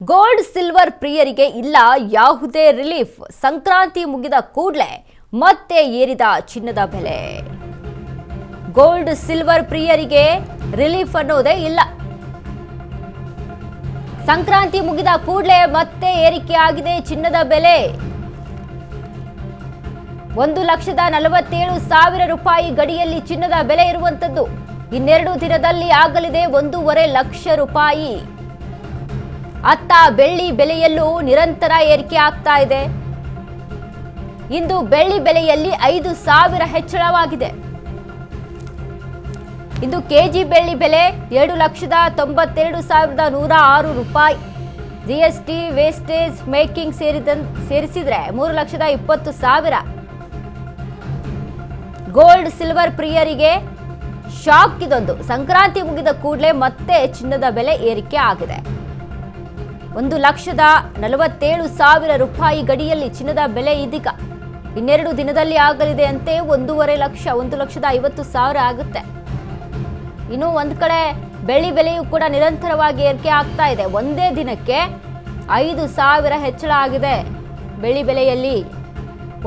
Gold silver ಪ್ರಿಯರಿಗೆ ಇಲ್ಲ ಯಾವುದೇ ರಿಲೀಫ್. ಸಂಕ್ರಾಂತಿ ಮುಗಿದ ಕೂಡಲೇ ಮತ್ತೆ ಏರಿದ ಚಿನ್ನದ ಬೆಲೆ. ಗೋಲ್ಡ್ ಸಿಲ್ವರ್ ಪ್ರಿಯರಿಗೆ ರಿಲೀಫ್ ಅನ್ನೋದೇ ಇಲ್ಲ. ಸಂಕ್ರಾಂತಿ ಮುಗಿದ ಕೂಡಲೇ ಮತ್ತೆ ಏರಿಕೆಯಾಗಿದೆ ಚಿನ್ನದ ಬೆಲೆ. 1,47,000 ರೂಪಾಯಿ ಗಡಿಯಲ್ಲಿ ಚಿನ್ನದ ಬೆಲೆ ಇರುವಂತದ್ದು. ಇನ್ನೆರಡು ದಿನದಲ್ಲಿ ಆಗಲಿದೆ 1.5 ಲಕ್ಷ ರೂಪಾಯಿ. ಅತ್ತ ಬೆಳ್ಳಿ ಬೆಲೆಯಲ್ಲೂ ನಿರಂತರ ಏರಿಕೆ ಆಗ್ತಾ ಇದೆ. ಇಂದು ಬೆಳ್ಳಿ ಬೆಲೆಯಲ್ಲಿ 5,000 ಹೆಚ್ಚಳವಾಗಿದೆ. ಇಂದು ಕೆಜಿ ಬೆಳ್ಳಿ ಬೆಲೆ 7,92,106 ರೂಪಾಯಿ. ಜಿಎಸ್ಟಿ ವೇಸ್ಟೇಜ್ ಮೇಕಿಂಗ್ ಸೇರಿಸಿದ್ರೆ 3,20,000. ಗೋಲ್ಡ್ ಸಿಲ್ವರ್ ಪ್ರಿಯರಿಗೆ ಶಾಕ್ ಇದೊಂದು. ಸಂಕ್ರಾಂತಿ ಮುಗಿದ ಕೂಡಲೇ ಮತ್ತೆ ಚಿನ್ನದ ಬೆಲೆ ಏರಿಕೆ ಆಗಿದೆ. 1,47,000 ರೂಪಾಯಿ ಗಡಿಯಲ್ಲಿ ಚಿನ್ನದ ಬೆಲೆ ಇದೀಗ. ಇನ್ನೆರಡು ದಿನದಲ್ಲಿ ಆಗಲಿದೆ ಅಂತೆ 1.5 ಲಕ್ಷ, 1,50,000 ಆಗುತ್ತೆ. ಇನ್ನು ಒಂದ್ ಕಡೆ ಬೆಳ್ಳಿ ಬೆಲೆಯೂ ಕೂಡ ನಿರಂತರವಾಗಿ ಏರಿಕೆ ಆಗ್ತಾ ಇದೆ. ಒಂದೇ ದಿನಕ್ಕೆ 5,000 ಹೆಚ್ಚಳ ಆಗಿದೆ ಬೆಳ್ಳಿ ಬೆಲೆಯಲ್ಲಿ.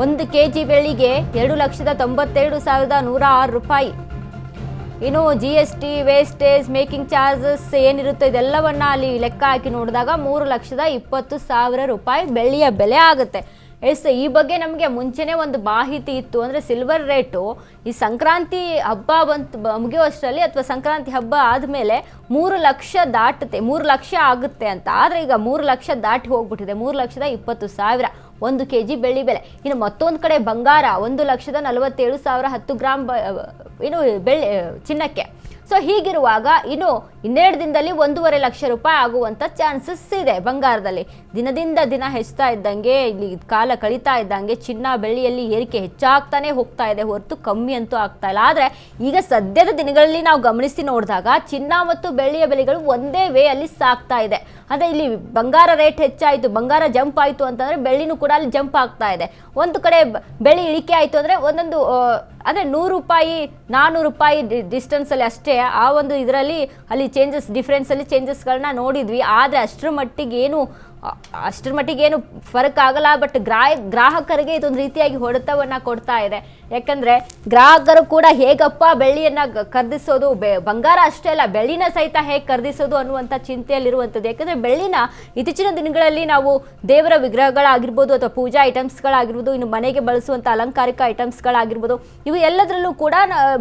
1 ಕೆಜಿ ಬೆಳ್ಳಿಗೆ 2,92,106 ರೂಪಾಯಿ. ಇನ್ನು GST ವೇಸ್ಟೇಜ್ ಮೇಕಿಂಗ್ ಚಾರ್ಜಸ್ ಏನಿರುತ್ತೆ ಇದೆಲ್ಲವನ್ನ ಅಲ್ಲಿ ಲೆಕ್ಕ ಹಾಕಿ ನೋಡಿದಾಗ 3,20,000 ರೂಪಾಯಿ ಬೆಳ್ಳಿಯ ಬೆಲೆ ಆಗುತ್ತೆ. ಈ ಬಗ್ಗೆ ನಮಗೆ ಮುಂಚೆನೇ ಒಂದು ಮಾಹಿತಿ ಇತ್ತು. ಅಂದರೆ ಸಿಲ್ವರ್ ರೇಟು ಈ ಸಂಕ್ರಾಂತಿ ಹಬ್ಬ ಮುಗಿಯುವಷ್ಟರಲ್ಲಿ ಅಥವಾ ಸಂಕ್ರಾಂತಿ ಹಬ್ಬ ಆದಮೇಲೆ 3 ಲಕ್ಷ ದಾಟುತ್ತೆ, 3 ಲಕ್ಷ ಆಗುತ್ತೆ ಅಂತ. ಆದರೆ ಈಗ 3 ಲಕ್ಷ ದಾಟಿ ಹೋಗ್ಬಿಟ್ಟಿದೆ. 3,20,000 1 ಕೆಜಿ ಬೆಳ್ಳಿ ಬೆಲೆ. ಇನ್ನು ಮತ್ತೊಂದು ಕಡೆ ಬಂಗಾರ 1,47,000 10 ಗ್ರಾಮ್ ಇನ್ನು ಬೆಳ್ಳಿ ಚಿನ್ನಕ್ಕೆ. ಸೊ ಹೀಗಿರುವಾಗ ಇನ್ನೆರಡು ದಿನದಲ್ಲಿ 1.5 ಲಕ್ಷ ರೂಪಾಯಿ ಆಗುವಂಥ ಚಾನ್ಸಸ್ ಇದೆ ಬಂಗಾರದಲ್ಲಿ. ದಿನದಿಂದ ದಿನ ಹೆಚ್ಚುತ್ತಾ ಇದ್ದಂಗೆ, ಇಲ್ಲಿ ಕಾಲ ಕಳೀತಾ ಇದ್ದಂಗೆ ಚಿನ್ನ ಬೆಳ್ಳಿಯಲ್ಲಿ ಏರಿಕೆ ಹೆಚ್ಚಾಗ್ತಾನೆ ಹೋಗ್ತಾ ಇದೆ ಹೊರತು ಕಮ್ಮಿ ಅಂತೂ ಆಗ್ತಾ ಇಲ್ಲ. ಆದರೆ ಈಗ ಸದ್ಯದ ದಿನಗಳಲ್ಲಿ ನಾವು ಗಮನಿಸಿ ನೋಡಿದಾಗ ಚಿನ್ನ ಮತ್ತು ಬೆಳ್ಳಿಯ ಬೆಲೆಗಳು ಒಂದೇ ವೇ ಅಲ್ಲಿ ಸಾಗ್ತಾ ಇದೆ. ಅಂದರೆ ಇಲ್ಲಿ ಬಂಗಾರ ರೇಟ್ ಹೆಚ್ಚಾಯಿತು, ಬಂಗಾರ ಜಂಪ್ ಆಯಿತು ಅಂತಂದರೆ ಬೆಳ್ಳಿನೂ ಕೂಡ ಅಲ್ಲಿ ಜಂಪ್ ಆಗ್ತಾ ಇದೆ. ಒಂದು ಕಡೆ ಬೆಳ್ಳಿ ಇಳಿಕೆ ಆಯಿತು ಅಂದರೆ ಒಂದೊಂದು ಅಂದರೆ 100 ರೂಪಾಯಿ 400 ರೂಪಾಯಿ ಡಿಸ್ಟೆನ್ಸಲ್ಲಿ ಅಷ್ಟೇ. ಆ ಒಂದು ಇದರಲ್ಲಿ ಅಲ್ಲಿ ಡಿಫ್ರೆನ್ಸಲ್ಲಿ ಚೇಂಜಸ್ಗಳನ್ನ ನೋಡಿದ್ವಿ. ಆದರೆ ಅಷ್ಟರ ಮಟ್ಟಿಗೆ ಏನು ಫರಕ್ ಆಗಲ್ಲ. ಬಟ್ ಗ್ರಾಹಕರಿಗೆ ಇದೊಂದು ರೀತಿಯಾಗಿ ಹೊಡೆತವನ್ನು ಕೊಡ್ತಾ ಇದೆ. ಯಾಕಂದರೆ ಗ್ರಾಹಕರು ಕೂಡ ಹೇಗಪ್ಪ ಬೆಳ್ಳಿಯನ್ನು ಖರೀದಿಸೋದು, ಬಂಗಾರ ಅಷ್ಟೇ ಅಲ್ಲ ಬೆಳ್ಳಿನ ಸಹಿತ ಹೇಗೆ ಖರೀದಿಸೋದು ಅನ್ನುವಂಥ ಚಿಂತೆಯಲ್ಲಿರುವಂಥದ್ದು. ಯಾಕಂದರೆ ಬೆಳ್ಳಿನ ಇತ್ತೀಚಿನ ದಿನಗಳಲ್ಲಿ ನಾವು ದೇವರ ವಿಗ್ರಹಗಳಾಗಿರ್ಬೋದು ಅಥವಾ ಪೂಜಾ ಐಟಮ್ಸ್ಗಳಾಗಿರ್ಬೋದು, ಇನ್ನು ಮನೆಗೆ ಬಳಸುವಂಥ ಅಲಂಕಾರಿಕ ಐಟಮ್ಸ್ಗಳಾಗಿರ್ಬೋದು, ಇವು ಎಲ್ಲದರಲ್ಲೂ ಕೂಡ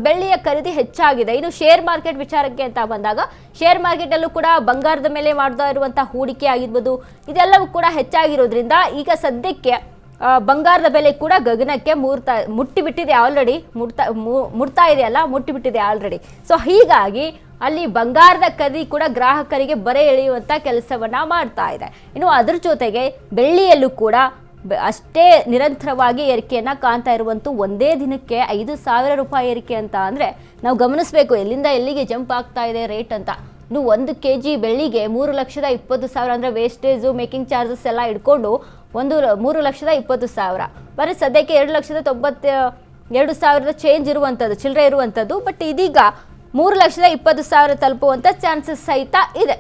ಬೆಳ್ಳಿಯ ಖರೀದಿ ಹೆಚ್ಚಾಗಿದೆ. ಇನ್ನು ಶೇರ್ ಮಾರ್ಕೆಟ್ ವಿಚಾರಕ್ಕೆ ಅಂತ ಬಂದಾಗ ಶೇರ್ ಮಾರ್ಕೆಟಲ್ಲೂ ಕೂಡ ಬಂಗಾರದ ಮೇಲೆ ಮಾಡ್ತಾ ಇರುವಂಥ ಹೂಡಿಕೆ ಆಗಿರ್ಬೋದು, ಇದೆಲ್ಲವೂ ಕೂಡ ಹೆಚ್ಚಾಗಿರೋದ್ರಿಂದ ಈಗ ಸದ್ಯಕ್ಕೆ ಬಂಗಾರದ ಬೆಲೆ ಕೂಡ ಗಗನಕ್ಕೆ ಮುಟ್ಟಿಬಿಟ್ಟಿದೆ ಆಲ್ರೆಡಿ. ಮುಟ್ಟಿಬಿಟ್ಟಿದೆ ಆಲ್ರೆಡಿ. ಸೊ ಹೀಗಾಗಿ ಅಲ್ಲಿ ಬಂಗಾರದ ಖರೀದಿ ಕೂಡ ಗ್ರಾಹಕರಿಗೆ ಬರೆ ಎಳೆಯುವಂಥ ಕೆಲಸವನ್ನ ಮಾಡ್ತಾ ಇದೆ. ಇನ್ನು ಅದರ ಜೊತೆಗೆ ಬೆಳ್ಳಿಯಲ್ಲೂ ಕೂಡ ಅಷ್ಟೇ ನಿರಂತರವಾಗಿ ಏರಿಕೆಯನ್ನು ಕಾಣ್ತಾ ಇರುವಂಥ ಒಂದೇ ದಿನಕ್ಕೆ 5,000 ರೂಪಾಯಿ ಏರಿಕೆ ಅಂತ ಅಂದರೆ ನಾವು ಗಮನಿಸಬೇಕು ಎಲ್ಲಿಂದ ಎಲ್ಲಿಗೆ ಜಂಪ್ ಆಗ್ತಾ ಇದೆ ರೇಟ್ ಅಂತ. ಇನ್ನು 1 ಕೆಜಿ ಬೆಳ್ಳಿಗೆ 3,20,000 ಅಂದರೆ ವೇಸ್ಟೇಜು ಮೇಕಿಂಗ್ ಚಾರ್ಜಸ್ ಎಲ್ಲ ಇಟ್ಕೊಂಡು 3,20,000. ಬರೀ ಸದ್ಯಕ್ಕೆ 2,92,000 ಚೇಂಜ್ ಇರುವಂಥದ್ದು, ಚಿಲ್ಲರೆ ಇರುವಂಥದ್ದು. ಬಟ್ ಇದೀಗ 3,20,000 ತಲುಪುವಂಥ ಚಾನ್ಸಸ್ ಸಹಿತ ಇದೆ.